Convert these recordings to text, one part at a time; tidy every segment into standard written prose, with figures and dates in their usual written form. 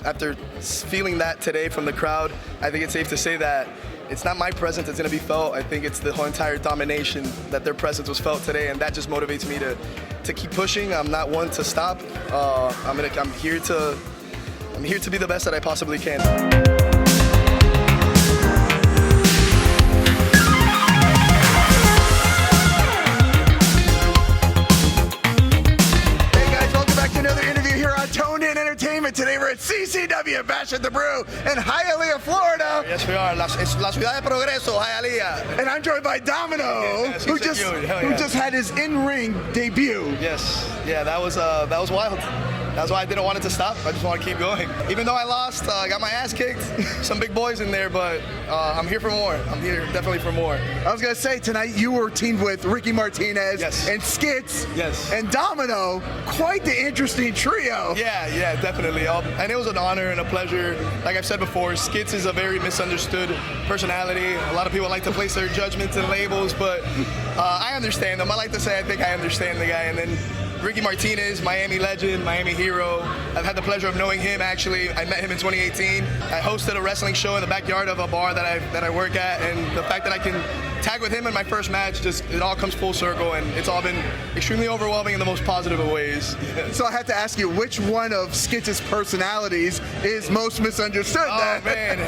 after feeling that today from the crowd, I think it's safe to say that it's not my presence that's going to be felt. I think it's the whole entire domination that their presence was felt today, and that just motivates me to keep pushing. I'm not one to stop. I'm here to be the best that I possibly can. Today we're at CCW, Bast at the Brew in Hialeah, Florida. Yes, we are. La ciudad de progreso, Hialeah. And I'm joined by Domino, who just had his in-ring debut. Yes, yeah, that was wild. That's why I didn't want it to stop. I just want to keep going. Even though I lost, I got my ass kicked. Some big boys in there, but I'm here for more. I'm here definitely for more. I was going to say, tonight you were teamed with Ricky Martinez and Skitz and Domino. Quite the interesting trio. Yeah, definitely. And it was an honor and a pleasure. Like I've said before, Skitz is a very misunderstood personality. A lot of people like to place their judgments and labels, but I understand them. I like to say I think I understand the guy. And then Ricky Martinez, Miami legend, Miami hero. I've had the pleasure of knowing him, actually. I met him in 2018. I hosted a wrestling show in the backyard of a bar that I work at, and the fact that I can tag with him in my first match, it all comes full circle, and it's all been extremely overwhelming in the most positive of ways. So I have to ask you, which one of Skitz's personalities is most misunderstood? Oh, man.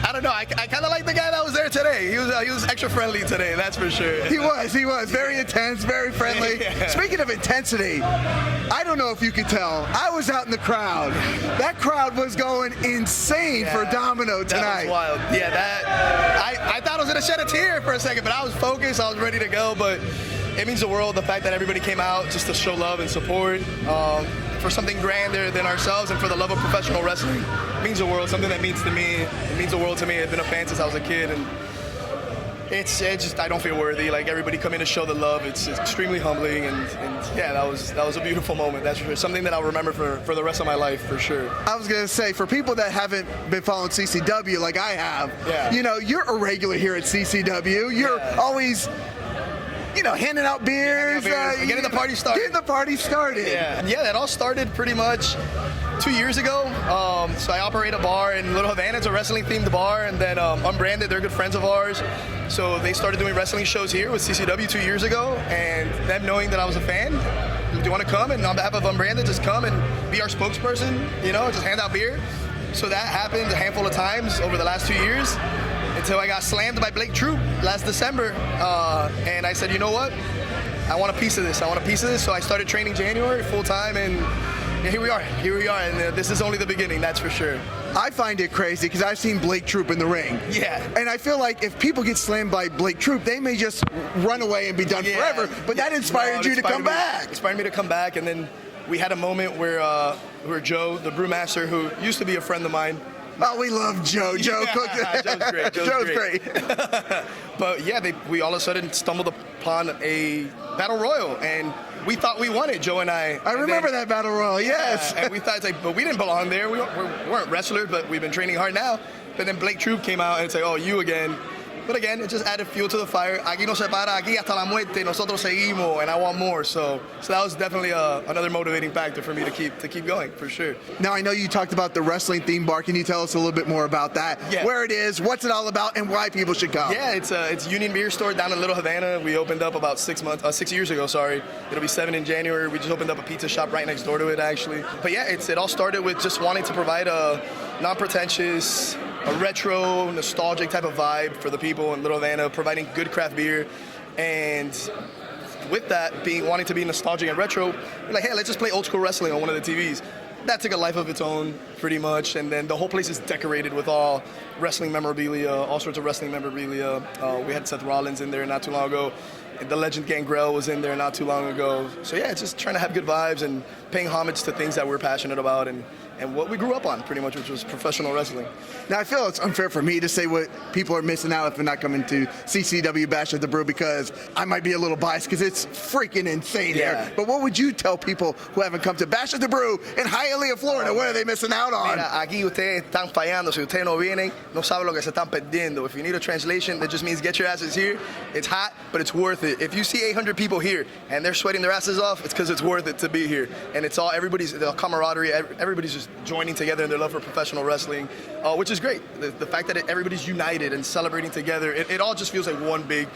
I don't know. I kind of like the guy that was there today. He was extra friendly today, that's for sure. He was. Very intense, very friendly. Yeah. Speaking of intensity, I don't know if you could tell. I was out in the crowd. That crowd was going insane for Domino tonight. That was wild. Yeah, I thought I was going to shed a tear for a second, but I was focused. I was ready to go, but it means the world, the fact that everybody came out just to show love and support for something grander than ourselves and for the love of professional wrestling. It means the world, something that means to me. It means the world to me. I've been a fan since I was a kid, and it's just, I don't feel worthy. Like, everybody coming to show the love, it's extremely humbling, and yeah, that was a beautiful moment, that's for sure. Something that I'll remember for the rest of my life, for sure. I was going to say, for people that haven't been following CCW like I have, you know, you're a regular here at CCW. You're always, you know, handing out beers. Getting the party started. Getting the party started. Yeah, that all started pretty much 2 years ago. So I operate a bar in Little Havana. It's a wrestling-themed bar, and then Unbranded, they're good friends of ours. So they started doing wrestling shows here with CCW 2 years ago, and them knowing that I was a fan, do you want to come? And on behalf of Unbranded, just come and be our spokesperson, you know, just hand out beer. So that happened a handful of times over the last 2 years, until I got slammed by Blake Troop last December. And I said, you know what? I want a piece of this. So I started training January full-time, and here we are. And this is only the beginning, that's for sure. I find it crazy because I've seen Blake Troop in the ring. Yeah. And I feel like if people get slammed by Blake Troop, they may just run away and be done forever. But that inspired you to come back. Inspired me to come back, and then we had a moment where Joe, the brewmaster, who used to be a friend of mine. Oh, we love Joe. Joe cooked it. Joe's great. But yeah, we all of a sudden stumbled upon a battle royal, and we thought we won it, Joe and I. I remember that battle royal, yes. And we thought, it's like, but we didn't belong there. We weren't wrestlers, but we've been training hard now. But then Blake Troop came out and said, oh, you again. But again, it just added fuel to the fire. Aquí no se para, aquí hasta la muerte, nosotros seguimos, and I want more. So that was definitely another motivating factor for me to keep going, for sure. Now, I know you talked about the wrestling theme bar. Can you tell us a little bit more about that? Yeah. Where it is, what's it all about, and why people should come? Yeah, it's Union Beer Store down in Little Havana. We opened up about 6 years ago, sorry. It'll be 7 in January. We just opened up a pizza shop right next door to it, actually. But yeah, it all started with just wanting to provide a non-pretentious, a retro, nostalgic type of vibe for the people in Little Havana, providing good craft beer. And with that, wanting to be nostalgic and retro, we're like, hey, let's just play old school wrestling on one of the TVs. That took a life of its own, pretty much. And then the whole place is decorated with all wrestling memorabilia, all sorts of wrestling memorabilia. We had Seth Rollins in there not too long ago. The legend Gangrel was in there not too long ago. So yeah, it's just trying to have good vibes and paying homage to things that we're passionate about and what we grew up on, pretty much, which was professional wrestling. Now, I feel it's unfair for me to say what people are missing out if they're not coming to CCW Bast at the Brew, because I might be a little biased because it's freaking insane here. But what would you tell people who haven't come to Bast at the Brew in Hialeah, Florida? What are they missing out on? Mira, aquí ustedes están fallando. Si ustedes no vienen, no saben lo que se están perdiendo. If you need a translation, that just means get your asses here. It's hot, but it's worth it. If you see 800 people here and they're sweating their asses off, it's because it's worth it to be here. And it's all, the camaraderie, everybody's just joining together in their love for professional wrestling, which is great. The fact that everybody's united and celebrating together, it all just feels like one big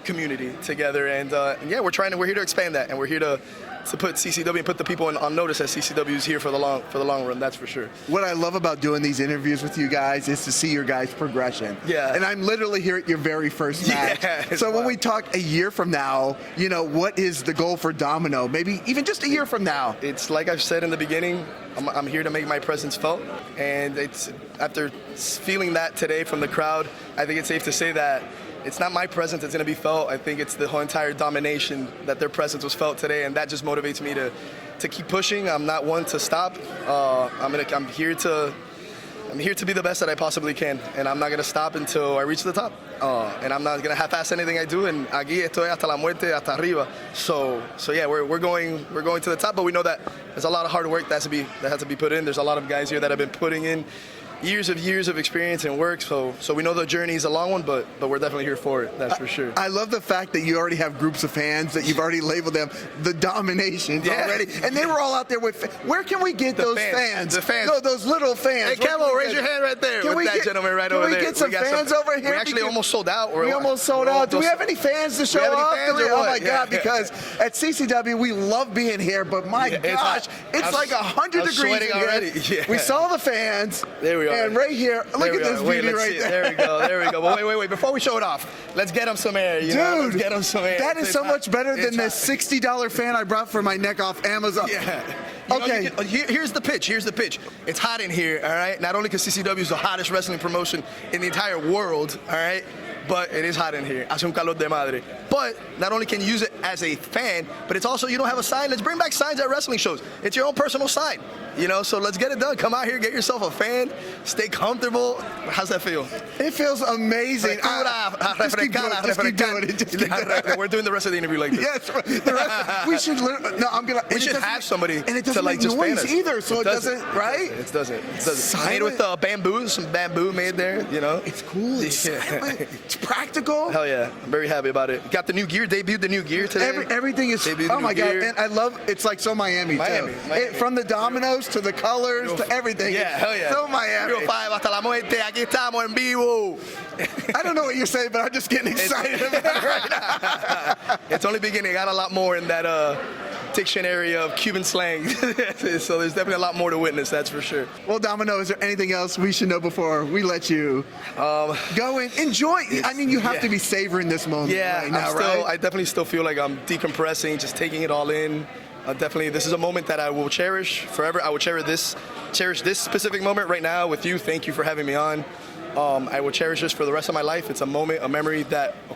community together. And yeah, we're here to expand that, and we're here to put CCW and put the people on notice that CCW is here for the long run. That's for sure. What I love about doing these interviews with you guys is to see your guys' progression. Yeah. And I'm literally here at your very first match. Yeah, so when we talk a year from now, you know, what is the goal for Domino? Maybe even just a year from now. It's like I've said in the beginning, I'm here to make my presence felt. And it's after feeling that today from the crowd, I think it's safe to say that it's not my presence that's going to be felt. I think it's the whole entire domination that their presence was felt today, and that just motivates me to keep pushing. I'm not one to stop. I'm here to be the best that I possibly can, and I'm not going to stop until I reach the top. And I'm not going to half-ass anything I do. And aquí estoy hasta la muerte, hasta arriba. So yeah, we're going to the top, but we know that there's a lot of hard work that has to be put in. There's a lot of guys here that have been putting in years of experience and work, so we know the journey is a long one, but we're definitely here for it, that's for sure. I love the fact that you already have groups of fans, that you've already labeled them the Dominations already, and they were all out there with, where can we get those fans? The fans. No, those little fans. Hey, Camo, raise your hand right there with that gentleman right over there. Can we get some fans over here? We actually almost sold out. We almost sold out. Do we have any fans to show up? Oh my God, because at CCW, we love being here, but my gosh, it's like 100 degrees in here. Already. Yeah. We saw the fans. There we are. And right here, look at this beauty right there. There we go. But wait. Before we show it off, let's get him some air. Dude, let's get him some air. That is so much better than the $60 fan I brought for my neck off Amazon. Yeah. Okay. Here's the pitch. It's hot in here, all right? Not only because CCW is the hottest wrestling promotion in the entire world, all right? But it is hot in here. Hace un calor de madre. But not only can you use it as a fan, but it's also, you don't have a sign. Let's bring back signs at wrestling shows. It's your own personal sign, you know? So let's get it done. Come out here, get yourself a fan, stay comfortable. How's that feel? It feels amazing. Just keep doing it. We're doing the rest of the interview like this. Yes, we should. We should have somebody and it doesn't to like make just noise either, so it doesn't, right? It doesn't. Made with bamboo, some bamboo made there, you know? It's cool. It's silent. It's practical. Hell yeah, I'm very happy about it. Got the new gear, debuted the new gear today. Everything is, oh my God, and I love, it's like so Miami too. From the dominoes to the colors to everything. Yeah, hell yeah. So Miami. 05 hasta la muerte, aquí estamos en vivo. I don't know what you're saying, but I'm just getting excited about it right now. It's only beginning. Got a lot more in that dictionary of Cuban slang. So there's definitely a lot more to witness, that's for sure. Well, Domino, is there anything else we should know before we let you go and enjoy? I mean, you have to be savoring this moment right now, right? I definitely still feel like I'm decompressing, just taking it all in. Definitely, this is a moment that I will cherish forever. I will cherish this specific moment right now with you. Thank you for having me on. I will cherish this for the rest of my life. It's a moment, a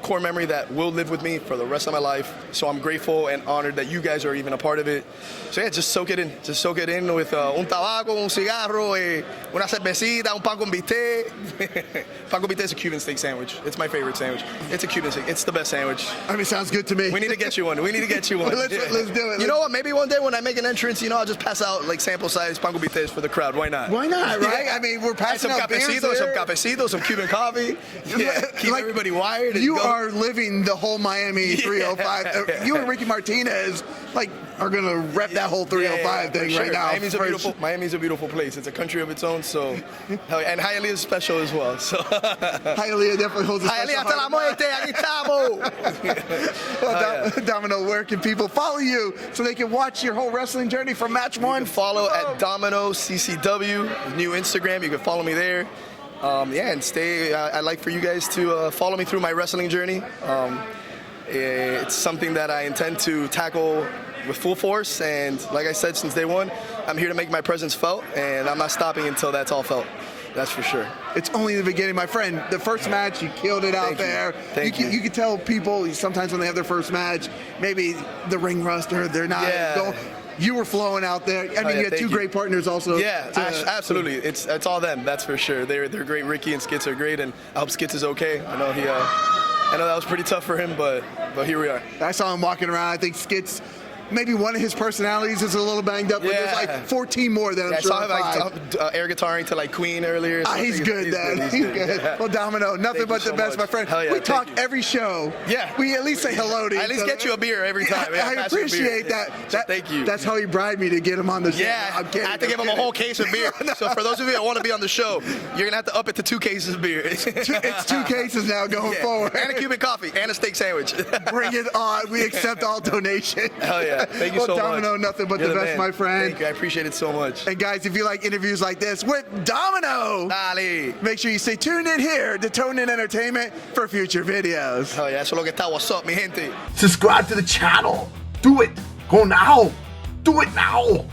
core memory that will live with me for the rest of my life. So I'm grateful and honored that you guys are even a part of it. So yeah, just soak it in. Just soak it in with un tabaco, un cigarro, una cervecita, un pan con bistec. Pan con bistec is a Cuban steak sandwich. It's my favorite sandwich. It's a Cuban steak. It's the best sandwich. I mean, sounds good to me. We need to get you one. Let's do it. You know what? Maybe one day when I make an entrance, you know, I'll just pass out like sample size pan con bistec for the crowd. Why not? Why not, right? I mean, we're passing out beers here. Some Cuban coffee. Yeah, keep everybody wired. You are living the whole Miami 305. You and Ricky Martinez, are gonna rep that whole 305 thing right now. Miami's a beautiful place. It's a country of its own. So, and Hialeah is special as well. So, Hialeah definitely holds a special hasta la muerte, aquí estamos. Domino, where can people follow you so they can watch your whole wrestling journey from match one? You can follow at Domino CCW, new Instagram. You can follow me there. And I'd like for you guys to follow me through my wrestling journey. It's something that I intend to tackle with full force, and like I said, since day one, I'm here to make my presence felt, and I'm not stopping until that's all felt. That's for sure. It's only the beginning, my friend. The first match, you killed it out there. Thank you. You can tell people sometimes when they have their first match, maybe the ring rust or they're not going. You were flowing out there. I mean, you had two great partners also. Yeah, absolutely. It's all them. That's for sure. They're great. Ricky and Skitz are great, and I hope Skitz is okay. I know that was pretty tough for him, but here we are. I saw him walking around. I think Skitz maybe one of his personalities is a little banged up, but there's like 14 more that I'm sure I saw him like air guitaring to like Queen earlier. He's good, Dad. He's good. Yeah. Well, Domino, nothing but the best, my friend. Yeah, we talk every show. Yeah. We at least say hello to you. I at least get you a beer every time. I appreciate that. So thank you. That's how he bribed me to get him on the show. Yeah, I'm kidding. I had to give him a whole case of beer. So for those of you that want to be on the show, you're going to have to up it to 2 cases of beer. It's 2 cases now going forward. And a Cuban coffee and a steak sandwich. Bring it on. We accept all donations. Hell yeah. Thank you so much. Domino, nothing but the best, my friend. Thank you. I appreciate it so much. And guys, if you like interviews like this with Domino, Dale. make sure you stay tuned in here to Tone In Entertainment for future videos. Hell yeah. Eso es lo que está. What's up, mi gente? Subscribe to the channel. Do it. Go now. Do it now.